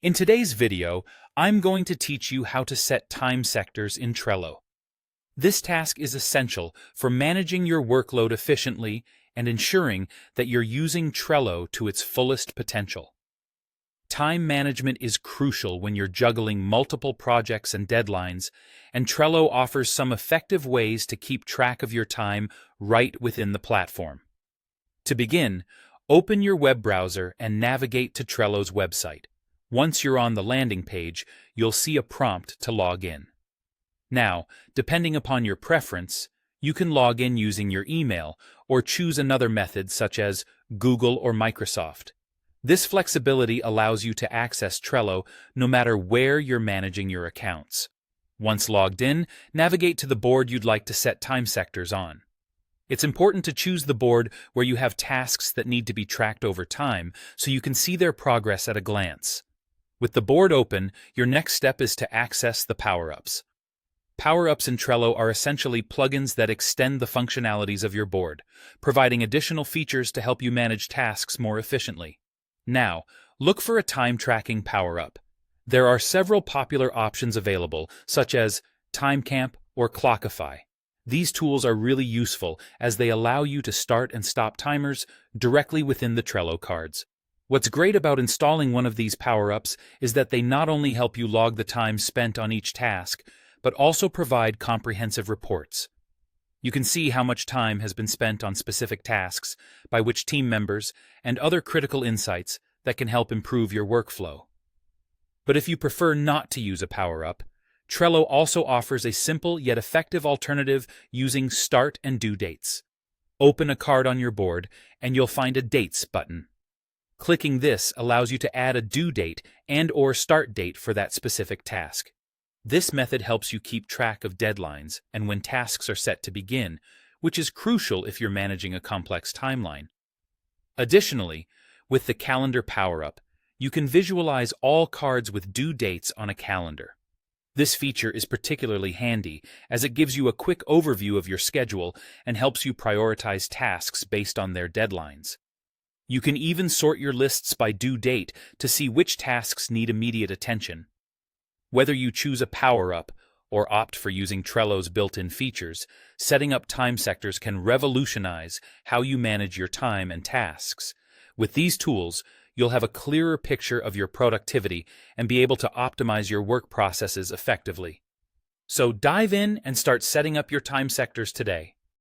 In today's video, I'm going to teach you how to set time sectors in Trello. This task is essential for managing your workload efficiently and ensuring that you're using Trello to its fullest potential. Time management is crucial when you're juggling multiple projects and deadlines, and Trello offers some effective ways to keep track of your time right within the platform. To begin, open your web browser and navigate to Trello's website. Once you're on the landing page, you'll see a prompt to log in. Now, depending upon your preference, you can log in using your email or choose another method such as Google or Microsoft. This flexibility allows you to access Trello no matter where you're managing your accounts. Once logged in, navigate to the board you'd like to set time sectors on. It's important to choose the board where you have tasks that need to be tracked over time so you can see their progress at a glance. With the board open, your next step is to access the power-ups. Power-ups in Trello are essentially plugins that extend the functionalities of your board, providing additional features to help you manage tasks more efficiently. Now, look for a time-tracking power-up. There are several popular options available, such as Timecamp or Clockify. These tools are really useful as they allow you to start and stop timers directly within the Trello cards. What's great about installing one of these power-ups is that they not only help you log the time spent on each task, but also provide comprehensive reports. You can see how much time has been spent on specific tasks by which team members and other critical insights that can help improve your workflow. But if you prefer not to use a power-up, Trello also offers a simple yet effective alternative using start and due dates. Open a card on your board and you'll find a Dates button. Clicking this allows you to add a due date and/or start date for that specific task. This method helps you keep track of deadlines and when tasks are set to begin, which is crucial if you're managing a complex timeline. Additionally, with the Calendar power-up, you can visualize all cards with due dates on a calendar. This feature is particularly handy as it gives you a quick overview of your schedule and helps you prioritize tasks based on their deadlines. You can even sort your lists by due date to see which tasks need immediate attention. Whether you choose a power-up or opt for using Trello's built-in features, setting up time sectors can revolutionize how you manage your time and tasks. With these tools, you'll have a clearer picture of your productivity and be able to optimize your work processes effectively. So dive in and start setting up your time sectors today.